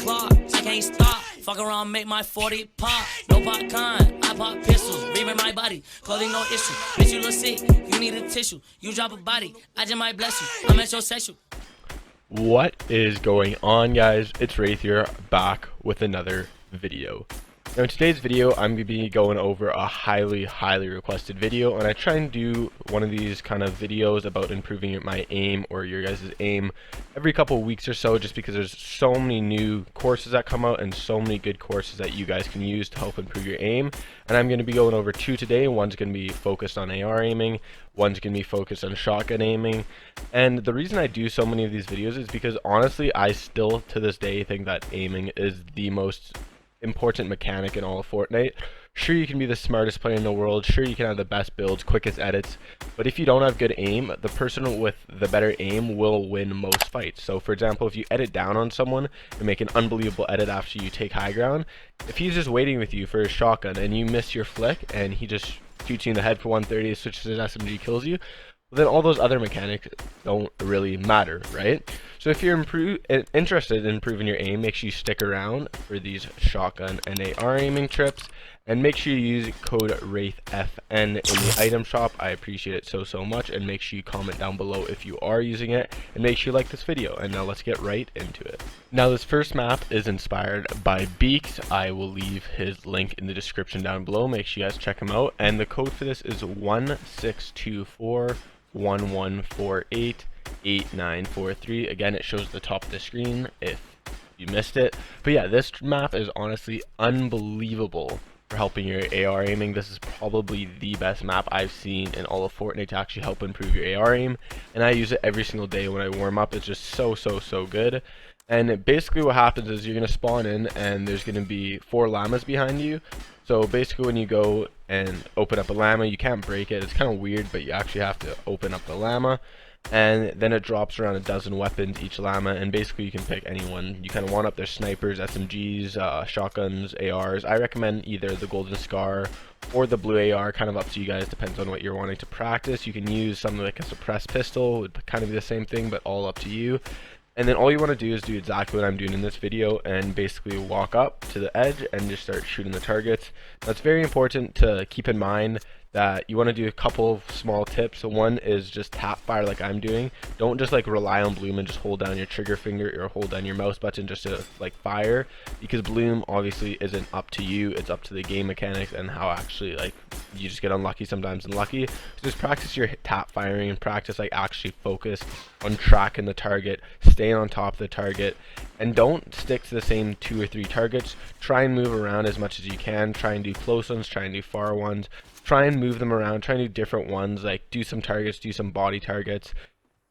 clock, I can't stop. Fuck around, make my 40 pop. No popcorn, I pop pistols. Reaming my body, clothing no issue. Bitch, you look sick, you need a tissue. You drop a body, I just might bless you. I'm metrosexual. What is going on, guys? It's Wraith here, back with another video. Now in today's video, I'm going to be going over a highly requested video, and I try and do one of these kind of videos about improving my aim or your guys' aim every couple of weeks or so, just because there's so many new courses that come out and so many good courses that you guys can use to help improve your aim. And I'm going to be going over two today. One's going to be focused on AR aiming, one's going to be focused on shotgun aiming. And the reason I do so many of these videos is because honestly, I still to this day think that aiming is the most important mechanic in all of Fortnite. Sure, you can be the smartest player in the world, sure you can have the best builds, quickest edits, but if you don't have good aim, the person with the better aim will win most fights. So for example, if you edit down on someone and make an unbelievable edit after you take high ground, if he's just waiting with you for his shotgun and you miss your flick and he just shoots you in the head for 130, switches his SMG, kills you, then all those other mechanics don't really matter, right? So if you're interested in improving your aim, make sure you stick around for these shotgun and AR aiming trips, and make sure you use code WraithFN in the item shop. I appreciate it so much, and make sure you comment down below if you are using it, and make sure you like this video. And now let's get right into it. Now this first map is inspired by Beaks. I will leave his link in the description down below. Make sure you guys check him out, and the code for this is 162411488943. Again, it shows the top of the screen if you missed it. But yeah, this map is honestly unbelievable for helping your AR aiming. This is probably the best map I've seen in all of Fortnite to actually help improve your AR aim, and I use it every single day when I warm up. It's just so good. And basically what happens is you're going to spawn in and there's going to be 4 llamas behind you. So basically when you go and open up a llama, you can't break it. It's kind of weird, but you actually have to open up the llama. And then it drops around a dozen weapons each llama, and basically you can pick anyone. You kind of want up their snipers, SMGs, shotguns, ARs. I recommend either the Golden Scar or the blue AR, kind of up to you guys, depends on what you're wanting to practice. You can use something like a suppressed pistol, would kind of be the same thing, but all up to you. And then all you want to do is do exactly what I'm doing in this video and basically walk up to the edge and just start shooting the targets. Now it's very important to keep in mind that you want to do a couple of small tips. So one is just tap fire like I'm doing. Don't just like rely on bloom and just hold down your trigger finger or hold down your mouse button just to like fire, because bloom obviously isn't up to you, it's up to the game mechanics and how actually like you just get unlucky sometimes and lucky. So just practice your tap firing and practice like actually focus on tracking the target, staying on top of the target, and don't stick to the same 2 or 3 targets. Try and move around as much as you can. Try and do close ones, try and do far ones. Try and move them around, try and do different ones, like do some targets, do some body targets.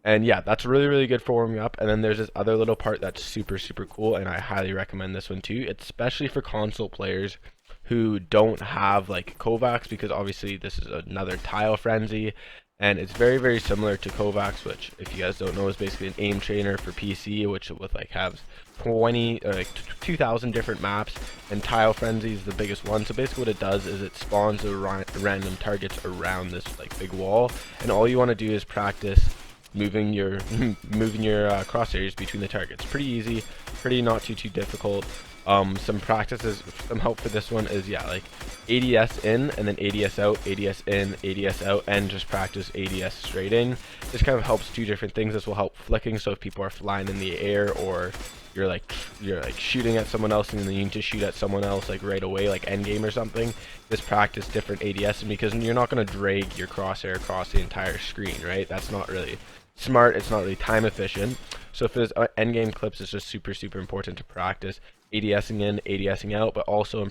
And yeah, that's really good for warming up. And then there's this other little part that's super cool, and I highly recommend this one too. It's especially for console players who don't have like Kovacs, because obviously this is another tile frenzy, and it's very similar to Kovacs, which if you guys don't know is basically an aim trainer for PC, which with like has 2,000 different maps, and Tile Frenzy is the biggest one. So basically what it does is it spawns the random targets around this like big wall, and all you want to do is practice moving your crosshairs between the targets. Pretty easy, pretty not too difficult. Some practices, some help for this one is, yeah, like ADS in and then ADS out, ADS in, ADS out, and just practice ADS straight in. This kind of helps 2 different things. This will help flicking, so if people are flying in the air or you're like shooting at someone else and then you need to shoot at someone else like right away, like end game or something, just practice different ADS, because you're not going to drag your crosshair across the entire screen, right? That's not really smart, it's not really time efficient. So if there's end game clips, it's just super important to practice ADSing in, ADSing out, but also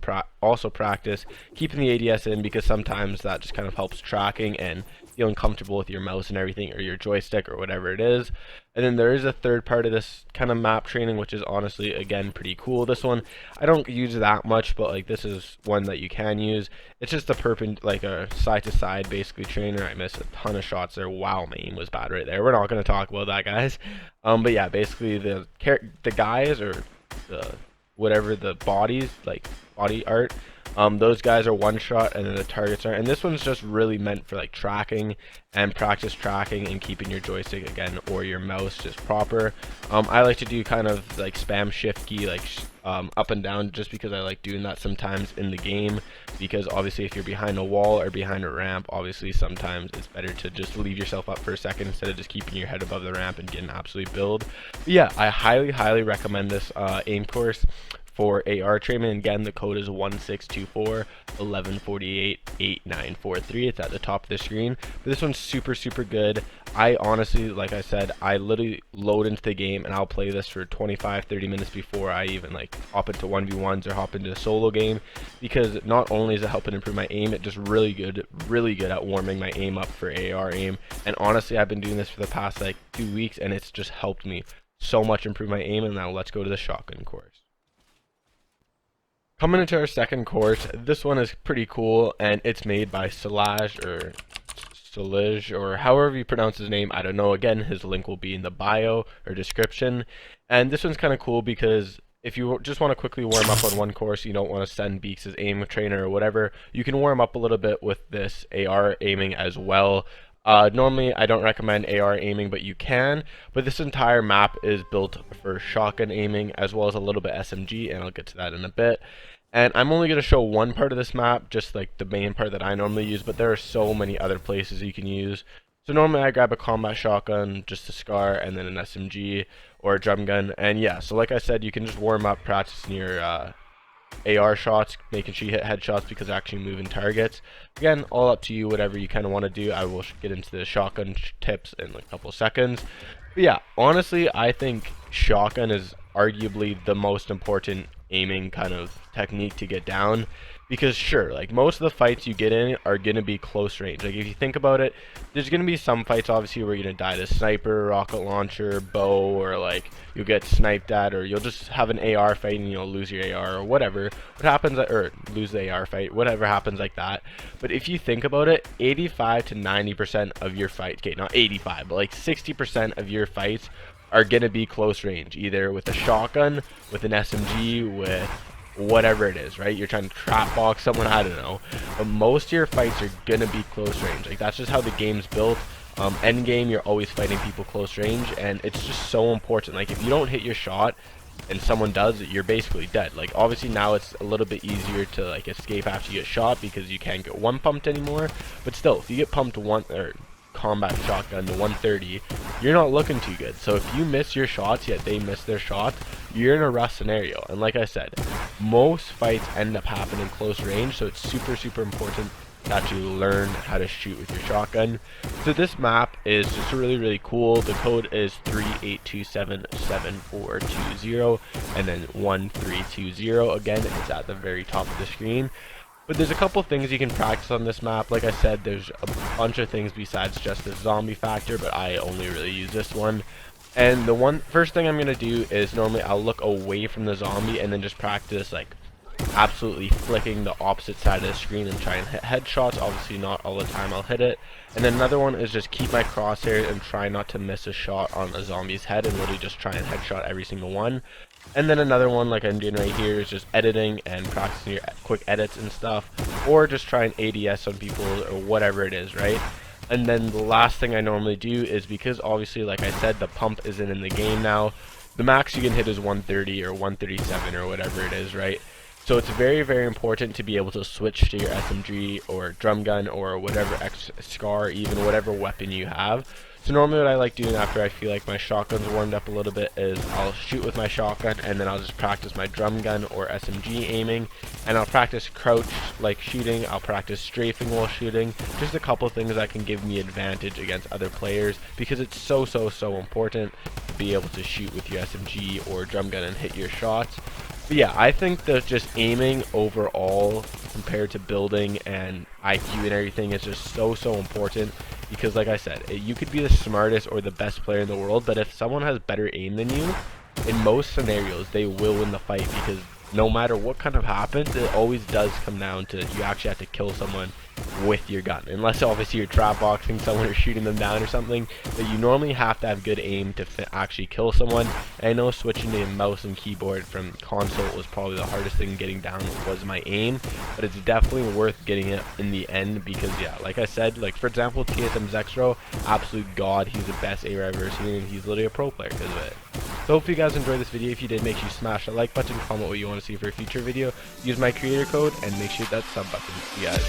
practice keeping the ADS in, because sometimes that just kind of helps tracking and feeling comfortable with your mouse and everything, or your joystick or whatever it is. And then there is a third part of this kind of map training, which is honestly again pretty cool. This one I don't use that much, but like this is one that you can use. It's just a like a side to side basically trainer. I missed a ton of shots there. Wow, my aim was bad right there. We're not going to talk about that, guys. But yeah, basically the guys, or the whatever the bodies, like body art, Those guys are one shot, and then the targets are, and this one's just really meant for like tracking and practice tracking and keeping your joystick again or your mouse just proper. I like to do kind of like spam shift key like up and down, just because I like doing that sometimes in the game, because obviously if you're behind a wall or behind a ramp, obviously sometimes it's better to just leave yourself up for a second instead of just keeping your head above the ramp and getting absolutely billed. But yeah, I highly recommend this aim course for AR training. Again, the code is 1624 1148 8943. It's at the top of the screen. But this one's super good. I honestly, like I said, I literally load into the game and I'll play this for 25-30 minutes before I even like hop into 1v1s or hop into a solo game, because not only is it helping improve my aim, it's just really good at warming my aim up for AR aim. And honestly, I've been doing this for the past like 2 weeks and it's just helped me so much improve my aim. And now let's go to the shotgun course. Coming into our second course, this one is pretty cool, and it's made by Solage or however you pronounce his name, I don't know. Again, his link will be in the bio or description. And this one's kind of cool because if you just want to quickly warm up on one course, you don't want to send Beaks as aim trainer or whatever, you can warm up a little bit with this AR aiming as well. Normally I don't recommend AR aiming, but you can. But this entire map is built for shotgun aiming as well as a little bit SMG, and I'll get to that in a bit. And I'm only going to show one part of this map, just like the main part that I normally use, but there are so many other places you can use. So normally I grab a combat shotgun, just a SCAR, and then an SMG or a drum gun. And yeah, so like I said, you can just warm up practicing your AR shots, making sure you hit headshots because they're actually moving targets. Again, all up to you, whatever you kind of want to do. I will get into the shotgun tips in like a couple seconds. But yeah, honestly, I think shotgun is arguably the most important aiming kind of technique to get down, because sure, like most of the fights you get in are gonna be close range. Like if you think about it, there's gonna be some fights obviously where you're gonna die to sniper, rocket launcher, bow, or like you'll get sniped at, or you'll just have an AR fight and you'll lose your AR or whatever. What happens, or lose the AR fight, whatever happens like that. But if you think about it, 85 to 90% of your fights, okay, not 85, but like 60% of your fights are gonna be close range, either with a shotgun, with an SMG, with whatever it is, right? You're trying to trap box someone, I don't know, but most of your fights are gonna be close range. Like that's just how the game's built. End game, you're always fighting people close range, and it's just so important. Like if you don't hit your shot and someone does, you're basically dead. Like obviously now it's a little bit easier to like escape after you get shot because you can't get one pumped anymore, but still, if you get pumped one or combat shotgun to 130, you're not looking too good. So if you miss your shots yet they miss their shots, you're in a rough scenario. And like I said, most fights end up happening close range, so it's super important to actually learn how to shoot with your shotgun. So this map is just really cool. The code is 38277420 and then 1320. Again, it's at the very top of the screen. But there's a couple things you can practice on this map. Like I said, there's a bunch of things besides just the zombie factor, but I only really use this one. And the first thing I'm going to do is normally I'll look away from the zombie and then just practice like absolutely flicking the opposite side of the screen and try and hit headshots. Obviously not all the time I'll hit it. And then another one is just keep my crosshairs and try not to miss a shot on a zombie's head and literally just try and headshot every single one. And then another one like I'm doing right here is just editing and practicing your quick edits and stuff, or just try and ADS on people or whatever it is, right? And then the last thing I normally do is, because obviously like I said, the pump isn't in the game now, the max you can hit is 130 or 137 or whatever it is, right? So it's very important to be able to switch to your SMG or drum gun or whatever SCAR, even whatever weapon you have. So normally what I like doing after I feel like my shotgun's warmed up a little bit is I'll shoot with my shotgun and then I'll just practice my drum gun or SMG aiming, and I'll practice crouch like shooting, I'll practice strafing while shooting, just a couple things that can give me advantage against other players, because it's so important to be able to shoot with your SMG or drum gun and hit your shots. But yeah, I think that just aiming overall compared to building and IQ and everything is just so important, because like I said, you could be the smartest or the best player in the world, but if someone has better aim than you, in most scenarios they will win the fight, because no matter what kind of happens, it always does come down to you actually have to kill someone with your gun, unless obviously you're trap boxing someone or shooting them down or something. But you normally have to have good aim to actually kill someone. And I know switching to mouse and keyboard from console was probably the hardest thing getting down, was my aim, but it's definitely worth getting it in the end, because yeah, like I said, like for example, TSM Zexro, absolute god, he's the best AR I've ever seen, and he's literally a pro player because of it. So hopefully you guys enjoyed this video. If you did, make sure you smash that like button, comment what you want to see for a future video, use my creator code, and make sure that sub button. See you guys.